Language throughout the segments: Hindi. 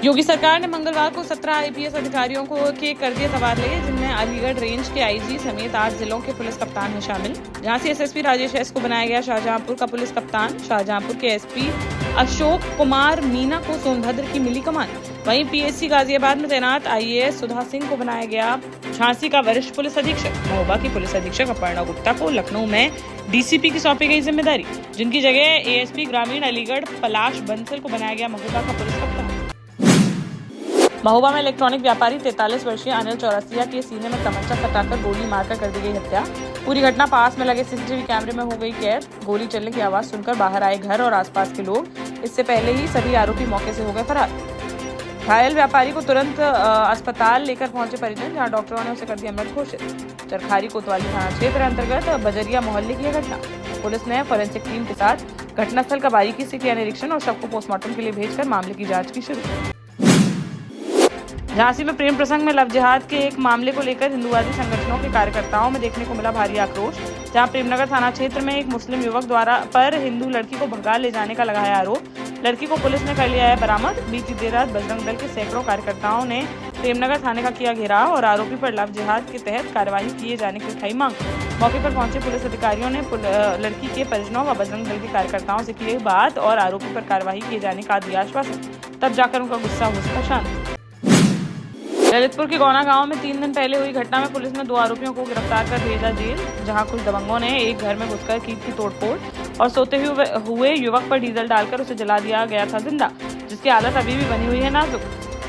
योगी सरकार ने मंगलवार को 17 आईपीएस अधिकारियों के कर दिए तबादले, जिनमें अलीगढ़ रेंज के आईजी समेत 8 जिलों के पुलिस कप्तान हैं शामिल। झांसी एसएसपी राजेश एस को बनाया गया शाहजहांपुर का पुलिस कप्तान। शाहजहांपुर के एसपी अशोक कुमार मीना को सोनभद्र की मिली कमान। वहीं पीएससी गाजियाबाद में तैनात आईएएस सुधा सिंह को बनाया गया झांसी का वरिष्ठ पुलिस अधीक्षक। महोबा की पुलिस अधीक्षक अपर्णा गुप्ता को लखनऊ में डीसीपी की सौंपी गई जिम्मेदारी, जिनकी जगह एएसपी ग्रामीण अलीगढ़ पलाश बंसल को बनाया गया महोबा का पुलिस कप्तान। महोबा में इलेक्ट्रॉनिक व्यापारी 43 वर्षीय अनिल चौरसिया के सीने में तमंचा सटाकर गोली मारकर कर दी गई हत्या। पूरी घटना पास में लगे सीसीटीवी कैमरे में हो गई कैद। गोली चलने की आवाज सुनकर बाहर आए घर और आसपास के लोग। इससे पहले ही सभी आरोपी मौके से हो गए फरार। घायल व्यापारी को तुरंत अस्पताल लेकर पहुंचे परिजन, जहां डॉक्टरों ने उसे कर दिया मृत घोषित। चरखारी कोतवाली थाना क्षेत्र अंतर्गत बजरिया मोहल्ले की यह घटना। पुलिस ने फोरेंसिक टीम के साथ घटनास्थल का बारीकी से किया निरीक्षण और शव को पोस्टमार्टम के लिए भेजकर मामले की जांच की शुरू। झांसी में प्रेम प्रसंग में लव जिहाद के एक मामले को लेकर हिंदुवादी संगठनों के कार्यकर्ताओं में देखने को मिला भारी आक्रोश। जहां प्रेमनगर थाना क्षेत्र में एक मुस्लिम युवक द्वारा पर हिंदू लड़की को भगा ले जाने का लगाया आरोप। लड़की को पुलिस ने कर लिया है बरामद। बीती देर रात बजरंग दल के सैकड़ों कार्यकर्ताओं ने प्रेमनगर थाने का किया घेराव और आरोपी पर लव जिहाद के तहत कार्यवाही किए जाने की उठाई मांग। मौके पर पहुंचे पुलिस अधिकारियों ने लड़की के परिजनों व बजरंग दल के कार्यकर्ताओं से की बात और आरोपी पर कार्यवाही किए जाने का दिया आश्वासन। तब जाकर उनका गुस्सा हो सका शांत। ललितपुर के गौना गांव में 3 दिन पहले हुई घटना में पुलिस ने 2 आरोपियों को गिरफ्तार कर भेजा जेल, जहां कुछ दबंगों ने एक घर में घुसकर की थी तोड़फोड़ और सोते हुए युवक पर डीजल डालकर उसे जला दिया गया था जिंदा, जिसकी हालत अभी भी बनी हुई है नाजुक,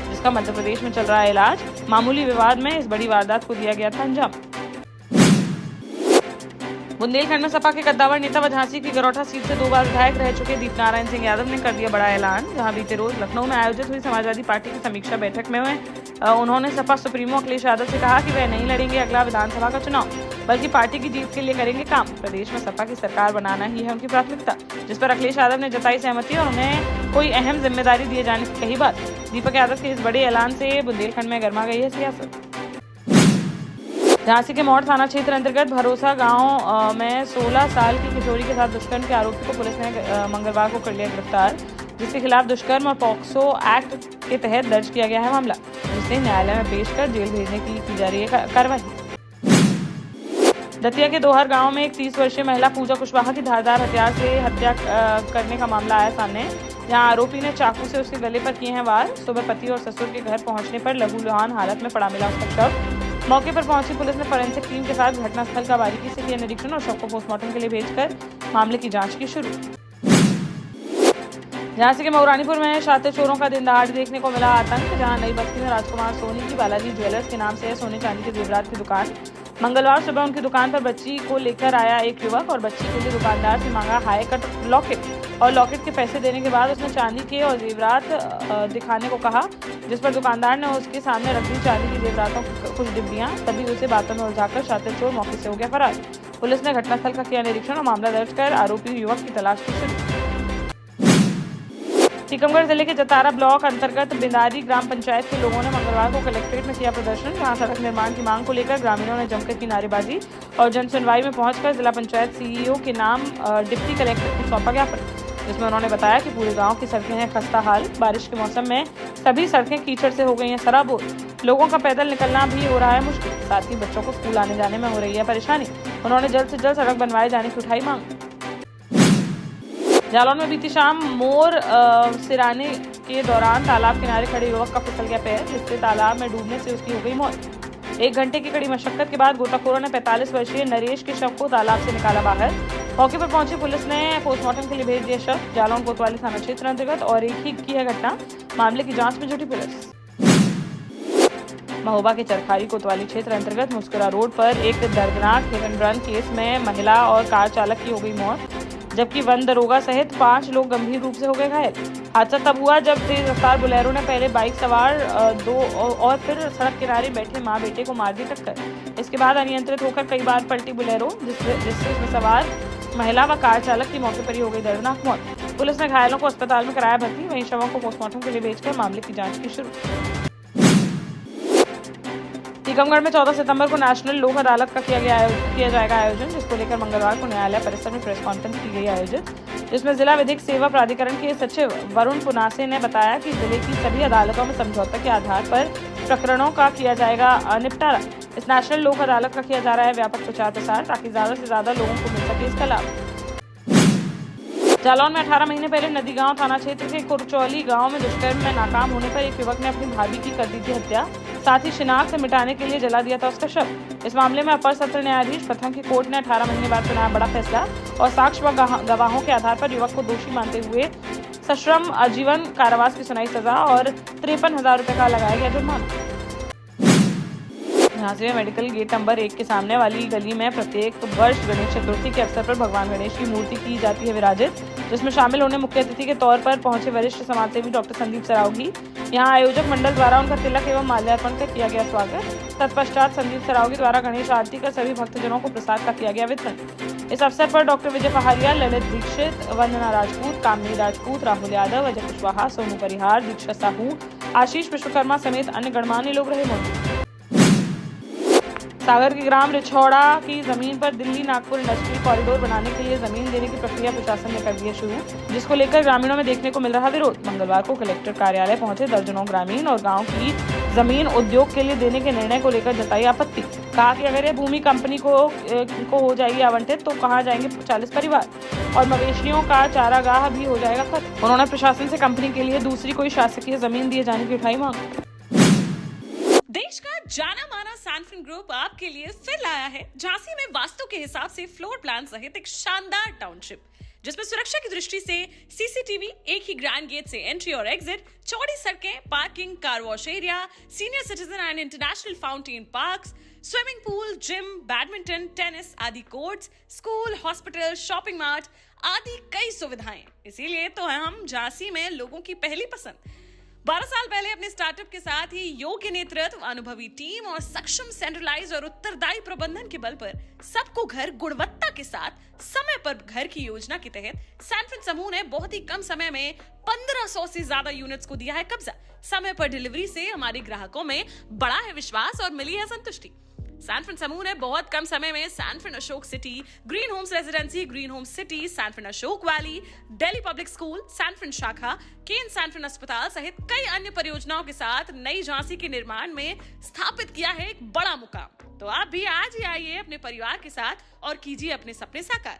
जिसका मध्य प्रदेश में चल रहा है इलाज। मामूली विवाद में इस बड़ी वारदात को दिया गया था अंजाम। बुंदेलखंड में सपा के कद्दावर नेता व झांसी की गरौठा सीट से 2 बार विधायक रह चुके दीपनारायण सिंह यादव ने कर दिया बड़ा ऐलान। जहां बीते रोज लखनऊ में आयोजित हुई समाजवादी पार्टी की समीक्षा बैठक में उन्होंने सपा सुप्रीमो अखिलेश यादव से कहा कि वह नहीं लड़ेंगे अगला विधानसभा का चुनाव, बल्कि पार्टी की जीत के लिए करेंगे काम। प्रदेश में सपा की सरकार बनाना ही है उनकी प्राथमिकता, जिस पर अखिलेश यादव ने जताई सहमति और उन्हें कोई अहम जिम्मेदारी दिए जाने की कही बात। दीपक यादव के इस बड़े ऐलान से बुंदेलखंड में गर्मा गई है सियासत। झांसी के मोड़ थाना क्षेत्र अंतर्गत भरोसा गांव में 16 साल की किशोरी के साथ दुष्कर्म के आरोपी को पुलिस ने मंगलवार को कर लिया गिरफ्तार, जिसके खिलाफ दुष्कर्म और पॉक्सो एक्ट के तहत दर्ज किया गया है मामला, जिसे न्यायालय में पेश कर जेल भेजने की जा रही है कार्रवाई। दतिया के दोहर गांव में एक 30 वर्षीय महिला पूजा कुशवाहा की धारदार हथियार से हत्या करने का मामला आया सामने, जहां आरोपी ने चाकू से उसके गले पर किए हैं वार। सुबह पति और ससुर के घर पहुंचने पर लहूलुहान हालत में पड़ा मिला उसका शव। मौके पर पहुंची पुलिस ने फोरेंसिक टीम के साथ घटनास्थल का बारीकी से किया निरीक्षण और शव को पोस्टमार्टम के लिए भेजकर मामले की जांच की शुरू। झांसी के मऊरानीपुर में शातिर चोरों का दिन दहाड़े देखने को मिला आतंक, जहां नई बस्ती में राजकुमार सोनी की बालाजी ज्वेलर्स के नाम से है सोने चांदी के जेवरात की दुकान। मंगलवार सुबह उनकी दुकान पर बच्ची को लेकर आया एक युवक और बच्ची के लिए दुकानदार से मांगा हाई कट लॉकेट और लॉकेट के पैसे देने के बाद उसने चांदी के और जेवरात दिखाने को कहा, जिस पर दुकानदार ने उसके सामने रख दी चांदी की जेवरातों की कुछ डिब्बियां। तभी उसे बातों में उलझाकर शातिर चोर मौके से हो गया फरार। पुलिस ने घटनास्थल का किया निरीक्षण और मामला दर्ज कर आरोपी युवक की तलाश की शुरू। टीकमगढ़ जिले के जतारा ब्लॉक अंतर्गत बिंदारी ग्राम पंचायत के लोगों ने मंगलवार को कलेक्ट्रेट में किया प्रदर्शन, जहां सड़क निर्माण की मांग को लेकर ग्रामीणों ने जमकर की नारेबाजी और जन सुनवाई में पहुंचकर जिला पंचायत सीईओ के नाम डिप्टी कलेक्टर को सौंपा ज्ञापन, जिसमें उन्होंने बताया कि पूरे गांव की सड़कें हैं खस्ता हाल। बारिश के मौसम में सभी सड़कें कीचड़ से हो गई हैं सराबोर। लोगों का पैदल निकलना भी हो रहा है मुश्किल, साथ ही बच्चों को स्कूल आने जाने में हो रही है परेशानी। उन्होंने जल्द से जल्द सड़क बनवाए जाने की उठाई मांग। जालौन में बीती शाम मोर सिराने के दौरान तालाब किनारे खड़े युवक का फिसल गया पैर, जिससे तालाब में डूबने से उसकी हो गई मौत। 1 घंटे की कड़ी मशक्कत के बाद गोताखोरों ने 45 वर्षीय नरेश के शव को तालाब से निकाला बाहर। मौके पर पहुंची पुलिस ने पोस्टमार्टम के लिए भेज दिया शव। जालौन कोतवाली थाना क्षेत्र अंतर्गत और एक ही की है घटना, मामले की जांच में जुटी पुलिस। महोबा के चरखारी कोतवाली क्षेत्र अंतर्गत मुस्कुरा रोड पर एक दर्दनाक हिट एंड रन केस में महिला और कार चालक की हो गई मौत, जबकि वन दरोगा सहित 5 लोग गंभीर रूप से हो गए घायल। हादसा तब हुआ जब तेज रफ्तार बुलेरो ने पहले बाइक सवार 2 और फिर सड़क किनारे बैठे मां बेटे को मार दी टक्कर। इसके बाद अनियंत्रित होकर कई बार पलटी बुलेरो, जिससे उसमें सवार महिला व कार चालक की मौके पर ही हो गई दर्दनाक मौत। पुलिस ने घायलों को अस्पताल में कराया भर्ती, वहीं शवों को पोस्टमार्टम के लिए भेजकर मामले की जाँच की शुरू। टीकमगढ़ में 14 सितंबर को नेशनल लोक अदालत का किया जाएगा आयोजन, जिसको लेकर मंगलवार को न्यायालय परिसर में प्रेस कॉन्फ्रेंस की गई आयोजित। जिसमें जिला विधिक सेवा प्राधिकरण के सचिव वरुण पुनासे ने बताया कि जिले की सभी अदालतों में समझौते के आधार पर प्रकरणों का किया जाएगा निपटारा। इस नेशनल लोक अदालत का किया जा रहा है व्यापक प्रचार प्रसार ताकि ज्यादा से ज्यादा लोगों को मिल सके इसका लाभ। जालौन में 18 महीने पहले नदीगांव थाना क्षेत्र के कुरचौली गांव में दुष्कर्म में नाकाम होने पर एक युवक ने अपनी भाभी की कर दी थी हत्या, साथ ही शिनाख्त मिटाने के लिए जला दिया था उसका शव। इस मामले में अपर सत्र न्यायाधीश प्रथम की कोर्ट ने 18 महीने बाद सुनाया बड़ा फैसला और साक्ष्य व गवाहों के आधार पर युवक को दोषी मानते हुए सश्रम आजीवन कारावास की सुनाई सजा और 53,000 रुपए का लगाया गया जुर्माना। झांसी में मेडिकल गेट नंबर 1 के सामने वाली गली में प्रत्येक वर्ष गणेश चतुर्थी के अवसर पर भगवान गणेश की मूर्ति की जाती है विराजित, जिसमें शामिल होने मुख्य अतिथि के तौर पर पहुंचे वरिष्ठ समाजसेवी डॉक्टर संदीप सरावगी। यहां आयोजक मंडल द्वारा उनका तिलक एवं माल्यार्पण कर किया गया स्वागत। तत्पश्चात संदीप सरावगी द्वारा गणेश आरती कर सभी भक्तजनों को प्रसाद का किया गया वितरण। इस अवसर पर डॉक्टर विजय पहाड़िया, ललित दीक्षित, वंदना राजपूत, कामनी राजपूत, राहुल यादव, अजय कुशवाहा, सोनू परिहार, दीक्षा साहू, आशीष विश्वकर्मा समेत अन्य गणमान्य लोग रहे मौजूद। सागर के ग्राम रिछौड़ा की जमीन पर दिल्ली नागपुर इंडस्ट्रियल कॉरिडोर बनाने के लिए जमीन देने की प्रक्रिया प्रशासन ने कर दी है शुरू, जिसको लेकर ग्रामीणों में देखने को मिल रहा विरोध। मंगलवार को कलेक्टर कार्यालय पहुंचे दर्जनों ग्रामीण और गांव की जमीन उद्योग के लिए देने के निर्णय को लेकर जताई आपत्ति। कहा कि अगर यह भूमि कंपनी को हो जाएगी आवंटित तो कहां जाएंगे 40 परिवार और मवेशियों का चारागाह भी हो जाएगा खत्म। उन्होंने प्रशासन से कंपनी के लिए दूसरी कोई शासकीय जमीन दिए जाने की उठाई मांग। देश का जाना माना सैनफिन ग्रुप आपके लिए फिर लाया है झांसी में वास्तु के हिसाब से फ्लोर प्लान सहित एक शानदार टाउनशिप, जिसमें सुरक्षा की दृष्टि से सीसीटीवी, एक ही ग्रैंड गेट से एंट्री और एग्जिट, चौड़ी सड़कें, parking, car wash area, senior citizen and international fountain parks, swimming pool, gym, badminton, tennis आदि courts, school, hospital, shopping mart आदि कई सुविधाएं। इसीलिए तो हम झांसी में लोगों की पहली पसंद। 12 साल पहले अपने स्टार्टअप के साथ ही योग्य नेतृत्व, अनुभवी टीम और सक्षम सेंट्रलाइज और उत्तरदायी प्रबंधन के बल पर सबको घर गुणवत्ता के साथ समय पर घर की योजना के तहत सैनफिन समूह ने बहुत ही कम समय में 1500 से ज्यादा यूनिट्स को दिया है कब्जा। समय पर डिलीवरी से हमारे ग्राहकों में बड़ा है विश्वास और मिली है संतुष्टि। सैनफिन समूह ने बहुत कम समय में Sanfin Ashok city, green homes residency, green homes city, Sanfin Ashok valley, Delhi public school, Sanfin शाखा, केन सैनफिन अस्पताल सहित कई अन्य परियोजनाओं के साथ नई झांसी के निर्माण में स्थापित किया है एक बड़ा मुकाम। तो आप भी आज ही आइए अपने परिवार के साथ और कीजिए अपने सपने साकार।